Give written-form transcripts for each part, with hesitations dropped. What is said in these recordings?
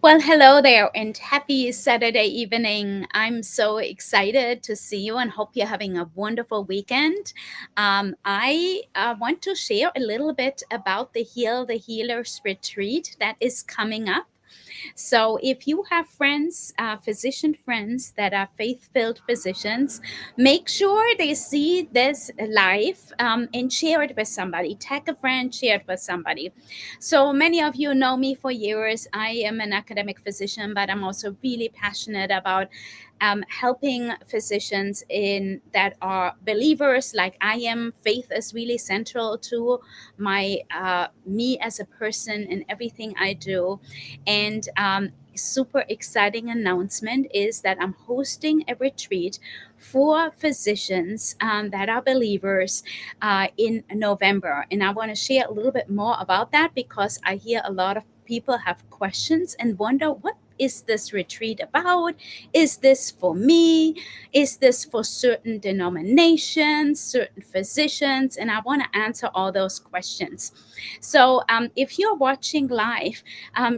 Well, hello there and happy Saturday evening. I'm so excited to see you and hope you're having a wonderful weekend. I want to share a little bit about the Heal the Healers retreat that is coming up. So, if you have friends, physician friends that are faith filled physicians, make sure they see this live and share it with somebody. Tag a friend, share it with somebody. So, many of you know me for years. I am an academic physician, but I'm also really passionate about helping physicians in that are believers like I am. Faith is really central to my me as a person and everything I do. And super exciting announcement is that I'm hosting a retreat for physicians that are believers in November. And I want to share a little bit more about that because I hear a lot of people have questions and wonder what is this retreat about? Is this for me? Is this for certain denominations, certain physicians? And I want to answer all those questions. So if you're watching live,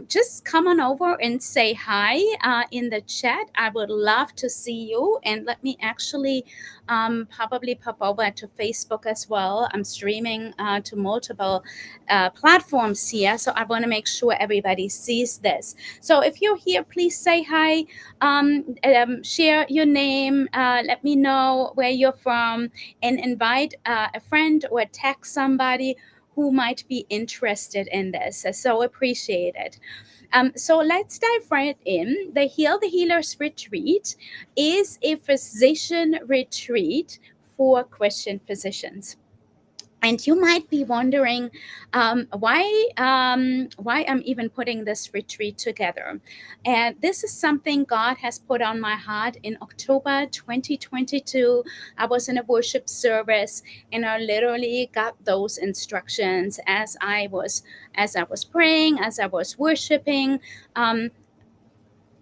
just come on over and say hi in the chat. I would love to see you. And let me actually probably pop over to Facebook as well. I'm streaming to multiple platforms here. So I want to make sure everybody sees this. So if you're here, please say hi, share your name, let me know where you're from, and invite a friend or text somebody who might be interested in this. So appreciate it. So let's dive right in. The Heal the Healers retreat is a physician retreat for Christian physicians. And you might be wondering why I'm even putting this retreat together. And this is something God has put on my heart in October 2022. I was in a worship service and I literally got those instructions as I was praying, as I was worshiping. Um,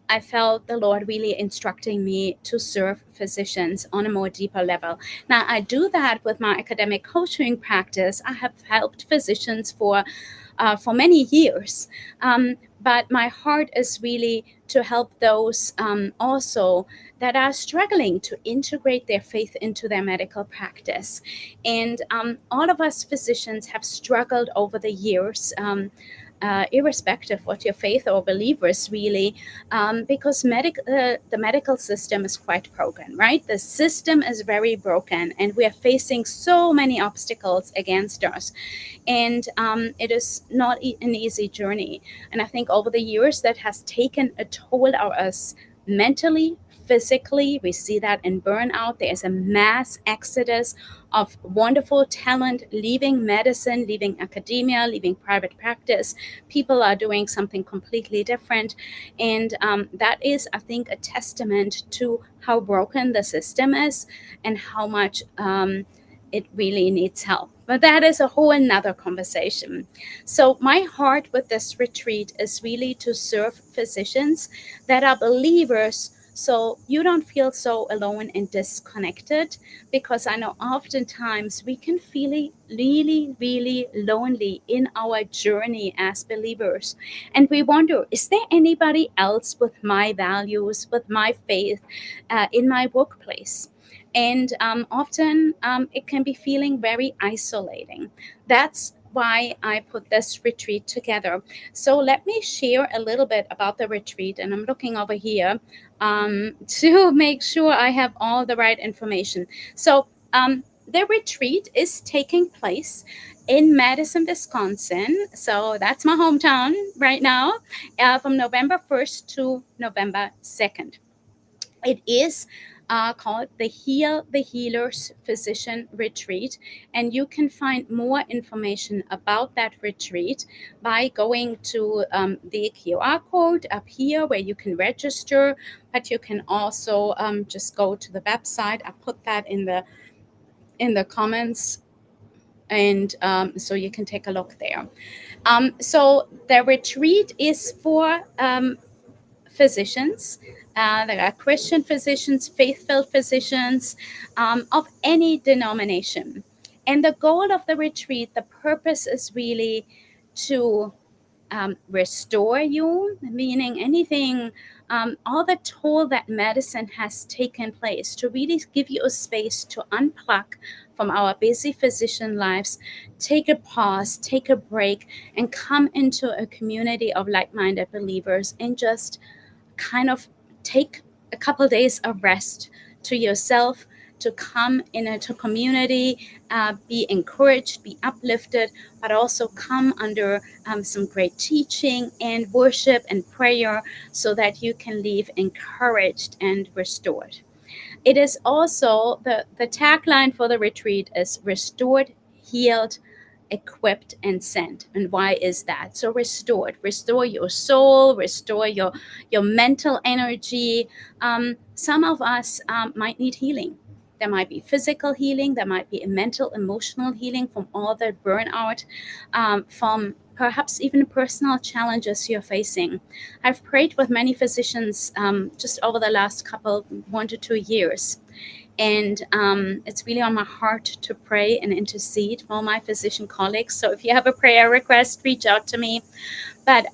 I felt the Lord really instructing me to serve physicians on a more deeper level. Now, I do that with my academic coaching practice. I have helped physicians for many years, but my heart is really to help those also that are struggling to integrate their faith into their medical practice. And all of us physicians have struggled over the years. Irrespective of what your faith or believers really, because the medical system is quite broken, right? The system is very broken, and we are facing so many obstacles against us, and it is not an easy journey. And I think over the years that has taken a toll on us mentally, physically. We see that in burnout. There is a mass exodus of wonderful talent leaving medicine, leaving academia, leaving private practice. People are doing something completely different. And that is, I think, a testament to how broken the system is and how much it really needs help. But that is a whole another conversation. So my heart with this retreat is really to serve physicians that are believers, so you don't feel so alone and disconnected, because I know oftentimes we can feel really, really lonely in our journey as believers. And we wonder, is there anybody else with my values, with my faith in my workplace? And often it can be feeling very isolating. That's why I put this retreat together. So let me share a little bit about the retreat. And I'm looking over here to make sure I have all the right information. So the retreat is taking place in Madison, Wisconsin. So that's my hometown right now, from November 1st to November 2nd. It is called the Heal the Healers Physician Retreat. And you can find more information about that retreat by going to the QR code up here where you can register. But you can also just go to the website. I put that in the comments, and so you can take a look there. So the retreat is for physicians. There are Christian physicians, faith filled physicians of any denomination. And the goal of the retreat, the purpose is really to restore you, meaning anything, all the toll that medicine has taken place, to really give you a space to unplug from our busy physician lives, take a pause, take a break, and come into a community of like minded believers and just kind of take a couple days of rest to yourself, to come into community, be encouraged, be uplifted, but also come under some great teaching and worship and prayer so that you can leave encouraged and restored. It is also the tagline for the retreat is restored, healed, equipped, and sent. And why is that? So restored, restore your soul, restore your mental energy. Some of us might need healing. There might be physical healing, there might be a mental, emotional healing from all the burnout, from perhaps even personal challenges you're facing. I've prayed with many physicians just over the last couple, 1 to 2 years. And it's really on my heart to pray and intercede for my physician colleagues. So if you have a prayer request, reach out to me. But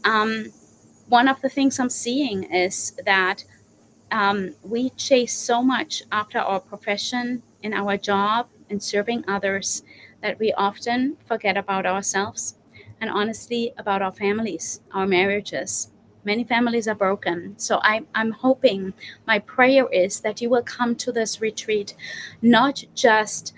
one of the things I'm seeing is that we chase so much after our profession and our job and serving others that we often forget about ourselves and honestly about our families, our marriages. Many families are broken. So I'm hoping, my prayer is that you will come to this retreat not just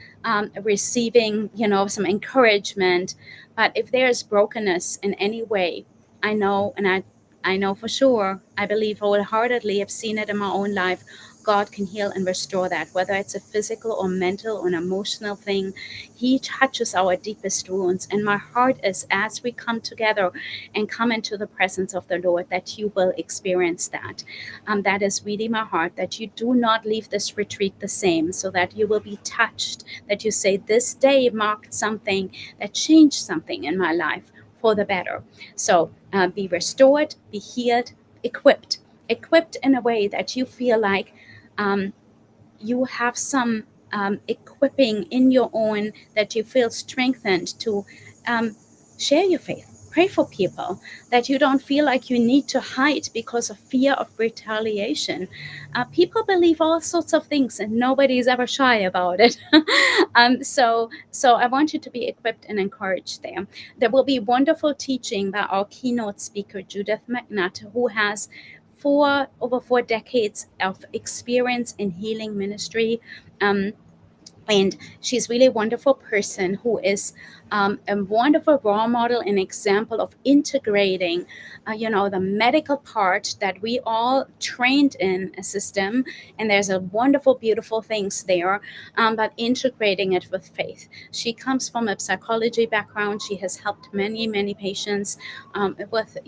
receiving, some encouragement, but if there is brokenness in any way, I know, and I know for sure, I believe wholeheartedly, I've seen it in my own life. God can heal and restore that, whether it's a physical or mental or an emotional thing. He touches our deepest wounds. And my heart is, as we come together and come into the presence of the Lord, that you will experience that. That is really my heart, that you do not leave this retreat the same, so that you will be touched, that you say, this day marked something that changed something in my life for the better. So be restored, be healed, equipped. Equipped in a way that you feel like um, you have some equipping in your own, that you feel strengthened to um, share your faith. Pray for people, that you don't feel like you need to hide because of fear of retaliation. People believe all sorts of things and nobody's ever shy about it. So I want you to be equipped and encouraged there. There will be wonderful teaching by our keynote speaker, Judith McNutt, who has over 4 decades of experience in healing ministry. And she's really a wonderful person who is a wonderful role model and example of integrating, the medical part that we all trained in a system. And there's a wonderful, beautiful things there, but integrating it with faith. She comes from a psychology background. She has helped many, many patients with,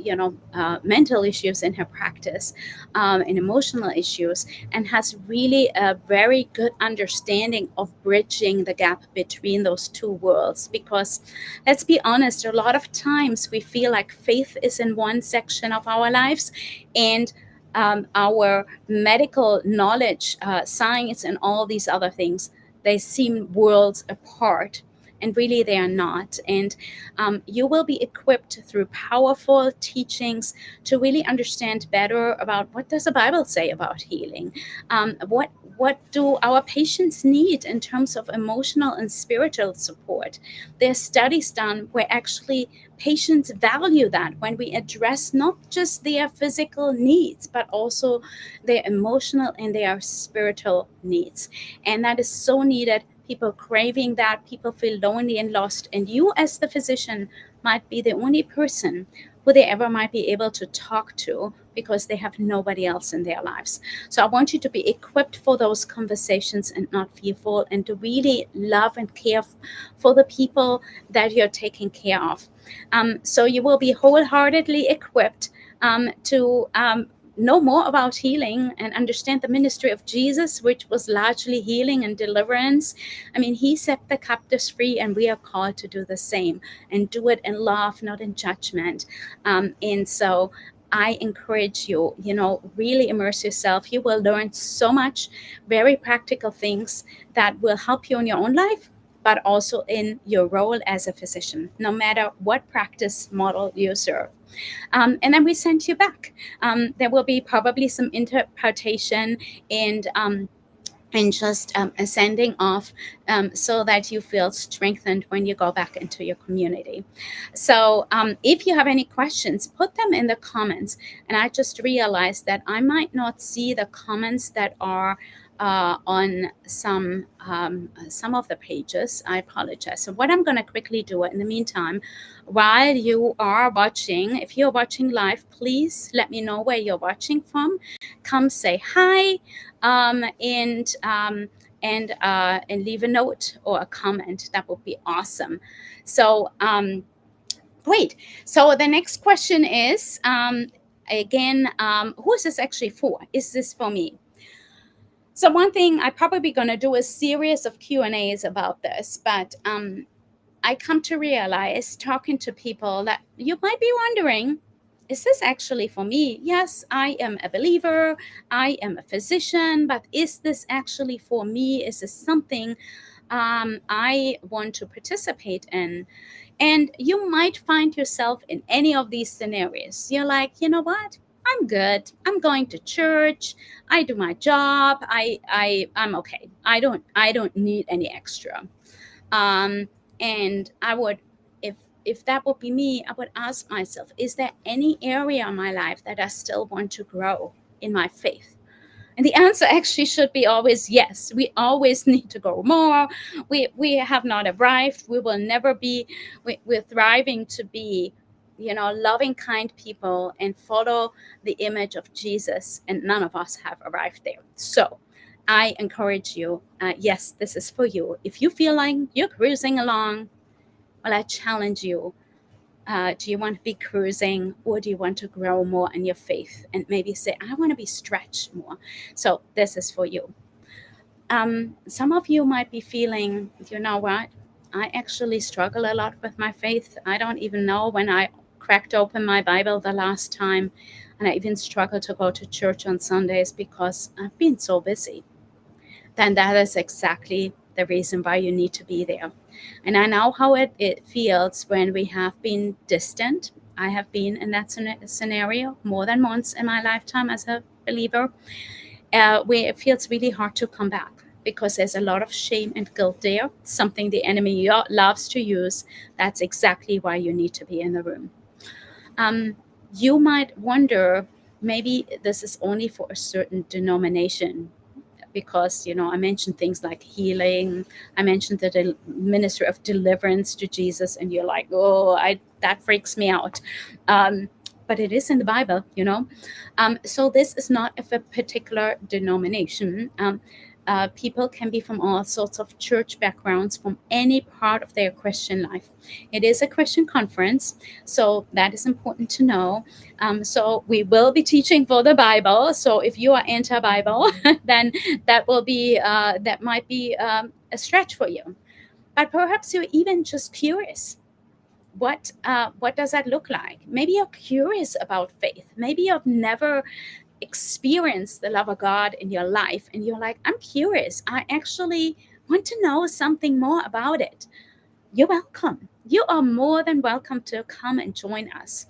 mental issues in her practice, and emotional issues, and has really a very good understanding of bridging the gap between those two worlds. Because let's be honest, a lot of times we feel like faith is in one section of our lives, and our medical knowledge, science, and all these other things, they seem worlds apart. And really, they are not. And you will be equipped through powerful teachings to really understand better about what does the Bible say about healing. What do our patients need in terms of emotional and spiritual support? There's studies done where actually patients value that when we address not just their physical needs, but also their emotional and their spiritual needs. And that is so needed. People craving that, people feel lonely and lost. And you, as the physician, might be the only person who they ever might be able to talk to, because they have nobody else in their lives. So I want you to be equipped for those conversations and not fearful, and to really love and care for the people that you're taking care of. So you will be wholeheartedly equipped to know more about healing and understand the ministry of Jesus, which was largely healing and deliverance. I mean, he set the captives free, and we are called to do the same, and do it in love, not in judgment. And so I encourage you, really immerse yourself. You will learn so much very practical things that will help you in your own life, but also in your role as a physician, no matter what practice model you serve. And then we send you back. There will be probably some interpretation and just a sending off, so that you feel strengthened when you go back into your community. So if you have any questions, put them in the comments. And I just realized that I might not see the comments that are on some of the pages. I apologize. So what I'm going to quickly do in the meantime, while you are watching, if you're watching live, please let me know where you're watching from. Come say hi, and leave a note or a comment. That would be awesome. So great. So the next question is, again, who is this actually for? Is this for me? So one thing I probably going to do a series of Q&As about this, but I come to realize, talking to people, that you might be wondering, is this actually for me? Yes, I am a believer, I am a physician, but is this actually for me? Is this something I want to participate in? And you might find yourself in any of these scenarios. You're like, you know what? I'm good. I'm going to church. I do my job. I'm okay. I don't need any extra. And I would, if that would be me, I would ask myself, is there any area in my life that I still want to grow in my faith? And the answer actually should be always yes. We always need to grow more. We have not arrived. We will never be. We're thriving to be, loving, kind people and follow the image of Jesus. And none of us have arrived there. So I encourage you. Yes, this is for you. If you feel like you're cruising along, well, I challenge you. Do you want to be cruising, or do you want to grow more in your faith and maybe say, I want to be stretched more? So this is for you. Some of you might be feeling, you know what? I actually struggle a lot with my faith. I don't even know when I cracked open my Bible the last time. And I even struggle to go to church on Sundays because I've been so busy. Then that is exactly the reason why you need to be there. And I know how it feels when we have been distant. I have been in that scenario more than once in my lifetime as a believer, where it feels really hard to come back because there's a lot of shame and guilt there, something the enemy loves to use. That's exactly why you need to be in the room. You might wonder, maybe this is only for a certain denomination, because I mentioned things like healing. I mentioned the ministry of deliverance to Jesus, and you're like, oh, that freaks me out. But it is in the Bible. So this is not of a particular denomination. People can be from all sorts of church backgrounds, from any part of their Christian life. It is a Christian conference, so that is important to know. So we will be teaching for the Bible. So if you are anti-Bible, then that might be a stretch for you. But perhaps you're even just curious. What does that look like? Maybe you're curious about faith. Maybe you've never experienced the love of God in your life, and you're like, I'm curious. I actually want to know something more about it. You're welcome. You are more than welcome to come and join us.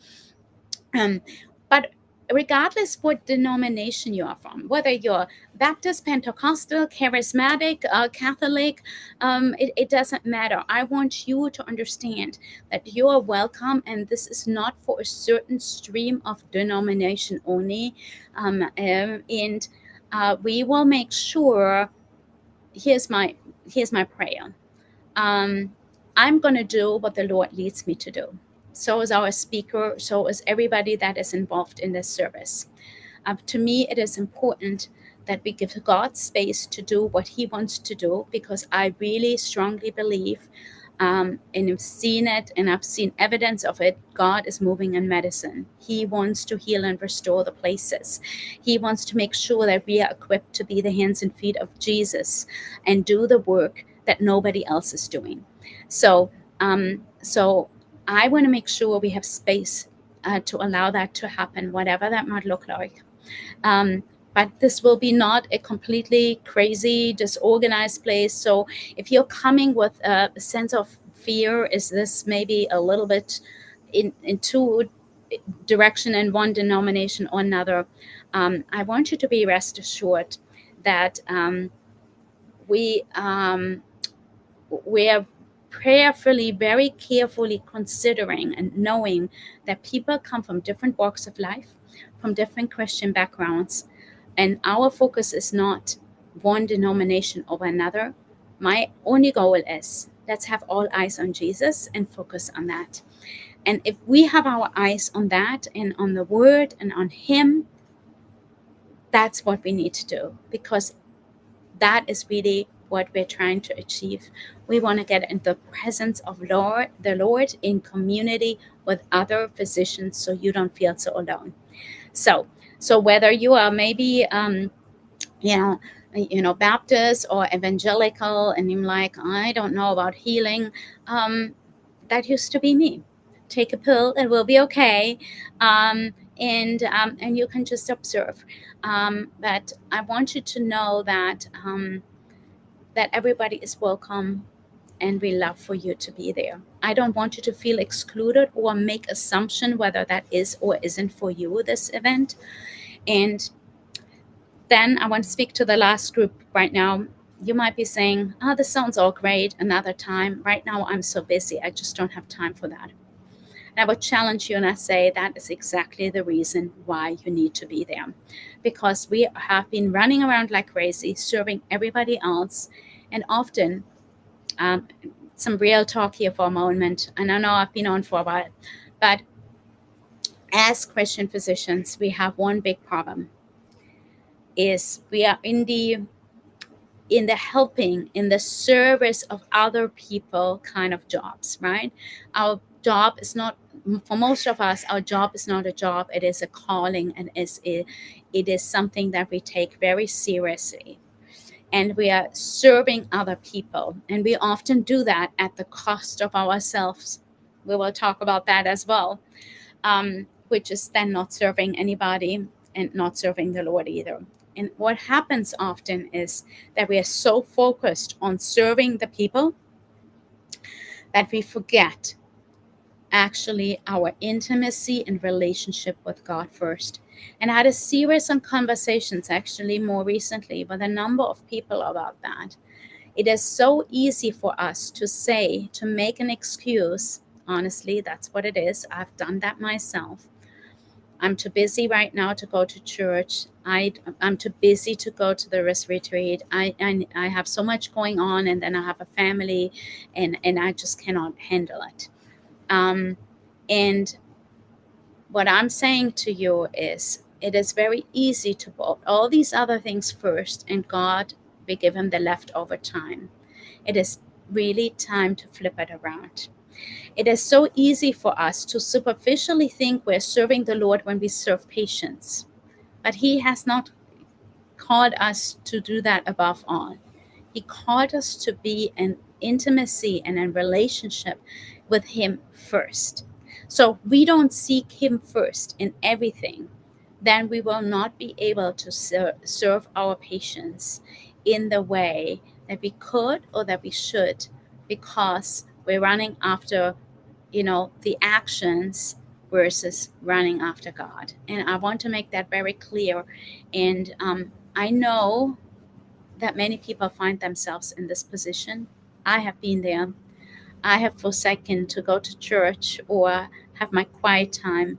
But regardless what denomination you are from, whether you're Baptist, Pentecostal, Charismatic, Catholic, it doesn't matter. I want you to understand that you are welcome, and this is not for a certain stream of denomination only. And we will make sure. Here's my prayer. I'm going to do what the Lord leads me to do. So is our speaker. So is everybody that is involved in this service. To me, it is important that we give God space to do what He wants to do, because I really strongly believe, and I've seen it, and I've seen evidence of it. God is moving in medicine. He wants to heal and restore the places. He wants to make sure that we are equipped to be the hands and feet of Jesus and do the work that nobody else is doing. So I want to make sure we have space to allow that to happen, whatever that might look like. but this will be not a completely crazy, disorganized place. So if you're coming with a sense of fear, is this maybe a little bit in two direction in one denomination or another, I want you to be rest assured that we we are prayerfully, very carefully considering and knowing that people come from different walks of life, from different Christian backgrounds, and our focus is not one denomination over another. My only goal is let's have all eyes on Jesus and focus on that. And if we have our eyes on that and on the Word and on Him, that's what we need to do, because that is really what we're trying to achieve. We want to get in the presence of the Lord in community with other physicians, so you don't feel so alone. So whether you are maybe Baptist or evangelical, and you're like, I don't know about healing, that used to be me. Take a pill, it will be okay. And you can just observe. But I want you to know that that everybody is welcome, and we love for you to be there. I don't want you to feel excluded or make assumption whether that is or isn't for you, this event. And then I want to speak to the last group right now. You might be saying, oh, this sounds all great another time. Right now, I'm so busy. I just don't have time for that. And I would challenge you and I say that is exactly the reason why you need to be there. Because we have been running around like crazy, serving everybody else. And often, some real talk here for a moment. And I know I've been on for a while. But as Christian physicians, we have one big problem. Is we are in the helping, in the service of other people kind of jobs, right? Our job is not, for most of us, our job is not a job. It is a calling, and it is something that we take very seriously. And we are serving other people. And we often do that at the cost of ourselves. We will talk about that as well, which is then not serving anybody and not serving the Lord either. And what happens often is that we are so focused on serving the people that we forget actually our intimacy and relationship with God first. And I had a series of conversations actually more recently with a number of people about that. It is so easy for us to say, to make an excuse. Honestly, that's what it is. I've done that myself. I'm too busy right now to go to church. I'm too busy to go to the rest retreat. I have so much going on, and then I have a family, and I just cannot handle it. And what I'm saying to you is, it is very easy to put all these other things first, and God, we give Him the leftover time. It is really time to flip it around. It is so easy for us to superficially think we're serving the Lord when we serve patients, but He has not called us to do that above all. He called us to be in intimacy and in relationship with Him first. So if we don't seek Him first in everything, then we will not be able to serve our patients in the way that we could or that we should, because we're running after the actions versus running after God. And I want to make that very clear. And I know that many people find themselves in this position. I have been there. I have forsaken to go to church or have my quiet time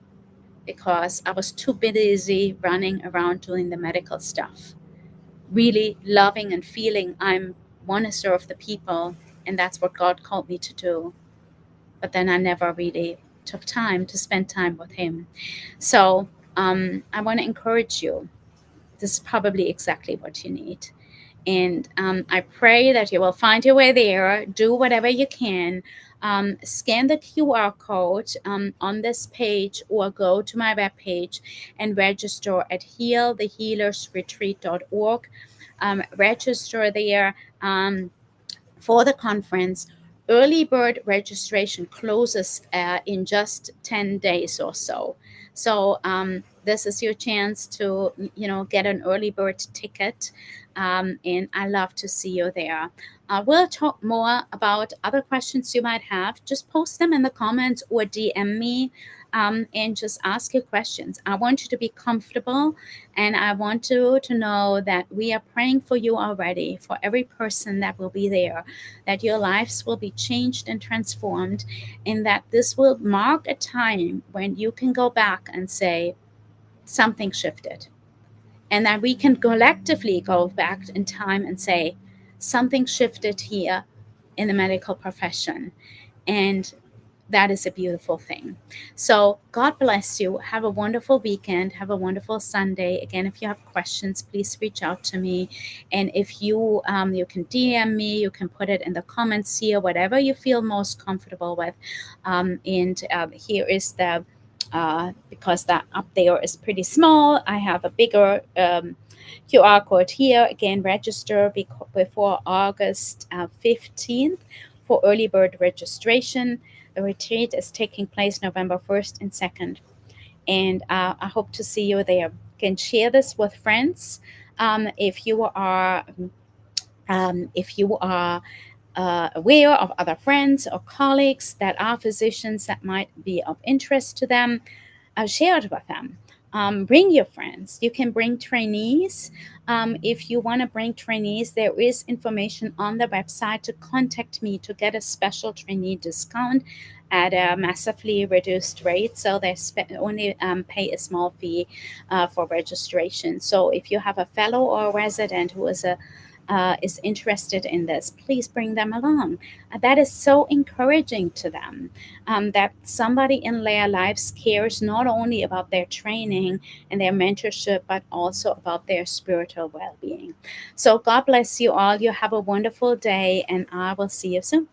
because I was too busy running around doing the medical stuff, really loving and feeling I want to serve the people, and that's what God called me to do. But then I never really took time to spend time with Him. So I want to encourage you. This is probably exactly what you need. And I pray that you will find your way there, do whatever you can. Scan the QR code on this page, or go to my webpage and register at healthehealersretreat.org. Register there for the conference. Early bird registration closes in just 10 days or so. So this is your chance to, get an early bird ticket. And I love to see you there. We'll talk more about other questions you might have. Just post them in the comments or DM me, and just ask your questions. I want you to be comfortable, and I want you to know that we are praying for you already, for every person that will be there, that your lives will be changed and transformed, and that this will mark a time when you can go back and say, something shifted. And that we can collectively go back in time and say, something shifted here in the medical profession. And that is a beautiful thing. So God bless you. Have a wonderful weekend. Have a wonderful Sunday. Again, if you have questions, please reach out to me. And if you can DM me, you can put it in the comments here, whatever you feel most comfortable with. And here is the because that up there is pretty small. I have a bigger QR code here. Again, register before August 15th for early bird registration. The retreat is taking place November 1st and 2nd. And I hope to see you there. You can share this with friends. If you are aware of other friends or colleagues that are physicians that might be of interest to them, share it with them. Bring your friends. You can bring trainees. If you want to bring trainees, there is information on the website to contact me to get a special trainee discount at a massively reduced rate. So they only pay a small fee for registration. So if you have a fellow or a resident who is interested in this, please bring them along. That is so encouraging to them, that somebody in their lives cares not only about their training and their mentorship, but also about their spiritual well being. So, God bless you all. You have a wonderful day, and I will see you soon.